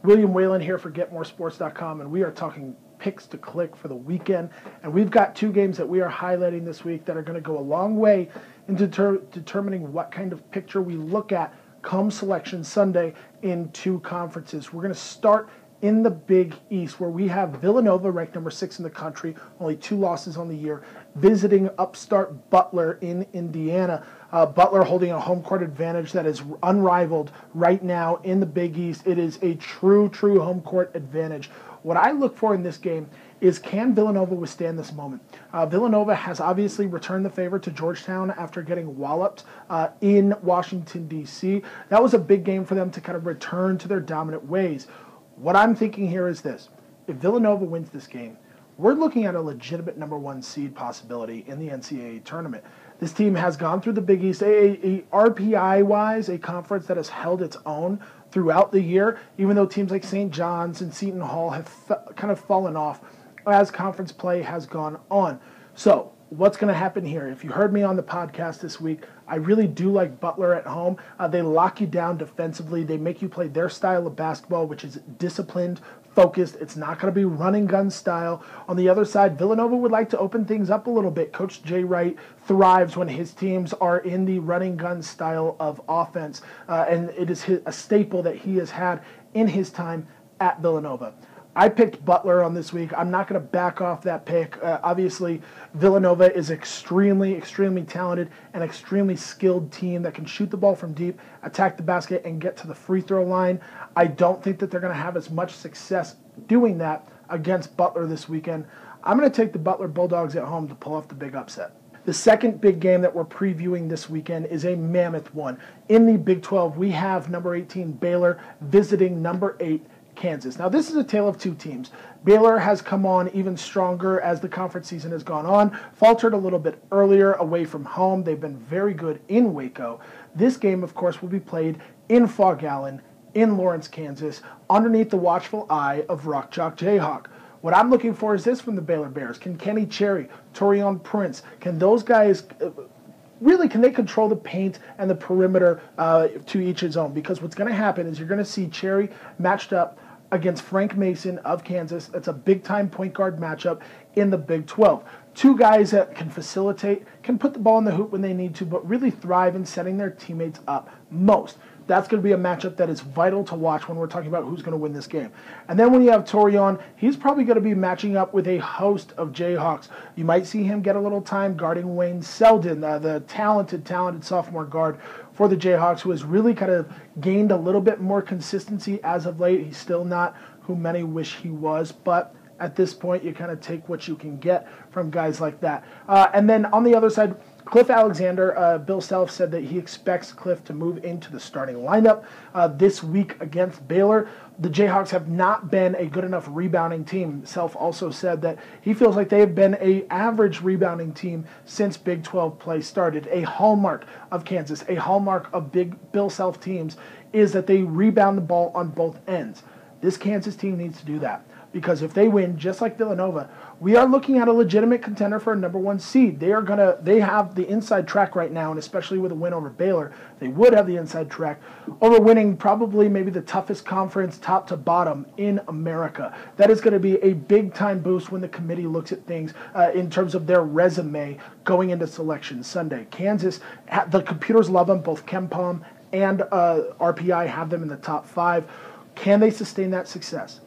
William Whalen here for GetMoreSports.com, and we are talking picks to click for the weekend. And we've got two games that we are highlighting this week that are going to go a long way in determining what kind of picture we look at come Selection Sunday in two conferences. We're going to start in the Big East, where we have Villanova, ranked number 6 in the country, only 2 losses on the year, visiting upstart Butler in Indiana. Butler holding a home court advantage that is unrivaled right now in the Big East. It is a true home court advantage. What I look for in this game is, can Villanova withstand this moment? Villanova has obviously returned the favor to Georgetown after getting walloped in Washington, D.C. That was a big game for them to kind of return to their dominant ways. What I'm thinking here is this. If Villanova wins this game, we're looking at a legitimate number 1 seed possibility in the NCAA tournament. This team has gone through the Big East, a RPI-wise, a conference that has held its own throughout the year, even though teams like St. John's and Seton Hall have kind of fallen off as conference play has gone on. So what's going to happen here? If you heard me on the podcast this week, I really do like Butler at home. They lock you down defensively. They make you play their style of basketball, which is disciplined, focused. It's not going to be running gun style. On the other side, Villanova would like to open things up a little bit. Coach Jay Wright thrives when his teams are in the running gun style of offense, and it is a staple that he has had in his time at Villanova. I picked Butler on this week. I'm not going to back off that pick. Obviously, Villanova is extremely talented and extremely skilled team that can shoot the ball from deep, attack the basket, and get to the free throw line. I don't think that they're going to have as much success doing that against Butler this weekend. I'm going to take the Butler Bulldogs at home to pull off the big upset. The second big game that we're previewing this weekend is a mammoth one. In the Big 12, we have number 18 Baylor visiting number 8 Kansas. Now, this is a tale of two teams. Baylor has come on even stronger as the conference season has gone on, faltered a little bit earlier away from home. They've been very good in Waco. This game, of course, will be played in Fog Allen, in Lawrence, Kansas, underneath the watchful eye of Rock Chalk Jayhawk. What I'm looking for is this from the Baylor Bears. Can Kenny Cherry, Torian Prince, can those guys really, can they control the paint and the perimeter to each his own? Because what's going to happen is you're going to see Cherry matched up against Frank Mason of Kansas. That's a big-time point guard matchup in the Big 12. Two guys that can facilitate, can put the ball in the hoop when they need to, but really thrive in setting their teammates up most. That's going to be a matchup that is vital to watch when we're talking about who's going to win this game. And then when you have Torian, he's probably going to be matching up with a host of Jayhawks. You might see him get a little time guarding Wayne Selden, the talented sophomore guard for the Jayhawks, who has really kind of gained a little bit more consistency as of late. He's still not who many wish he was, but at this point, you kind of take what you can get from guys like that. And then on the other side, Cliff Alexander, Bill Self said that he expects Cliff to move into the starting lineup this week against Baylor. The Jayhawks have not been a good enough rebounding team. Self also said that he feels like they have been an average rebounding team since Big 12 play started. A hallmark of Kansas, a hallmark of big Bill Self teams is that they rebound the ball on both ends. This Kansas team needs to do that, because if they win, just like Villanova, we are looking at a legitimate contender for a number 1 seed. They have the inside track right now, and especially with a win over Baylor, they would have the inside track over winning probably maybe the toughest conference top to bottom in America. That is going to be a big time boost when the committee looks at things in terms of their resume going into Selection Sunday. Kansas, the computers love them, both KenPom and RPI have them in the top 5. Can they sustain that success?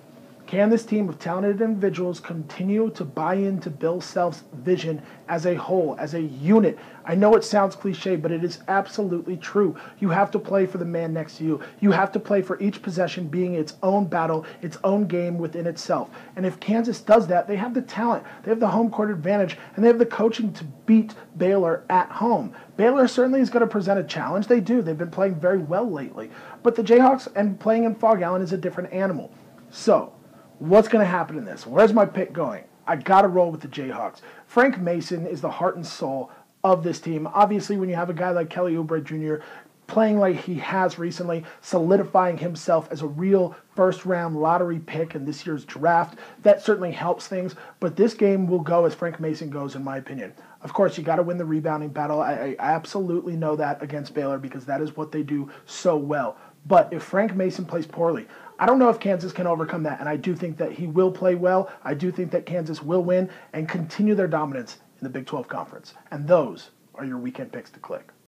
Can this team of talented individuals continue to buy into Bill Self's vision as a whole, as a unit? I know it sounds cliche, but it is absolutely true. You have to play for the man next to you. You have to play for each possession being its own battle, its own game within itself. And if Kansas does that, they have the talent, they have the home court advantage, and they have the coaching to beat Baylor at home. Baylor certainly is going to present a challenge. They do. They've been playing very well lately. But the Jayhawks and playing in Fog Allen is a different animal. So, what's going to happen in this? Where's my pick going? I got to roll with the Jayhawks. Frank Mason is the heart and soul of this team. Obviously, when you have a guy like Kelly Oubre Jr. playing like he has recently, solidifying himself as a real first-round lottery pick in this year's draft, that certainly helps things. But this game will go as Frank Mason goes, in my opinion. Of course, you got to win the rebounding battle. I absolutely know that against Baylor, because that is what they do so well. But if Frank Mason plays poorly, I don't know if Kansas can overcome that, and I do think that he will play well. I do think that Kansas will win and continue their dominance in the Big 12 Conference. And those are your weekend picks to click.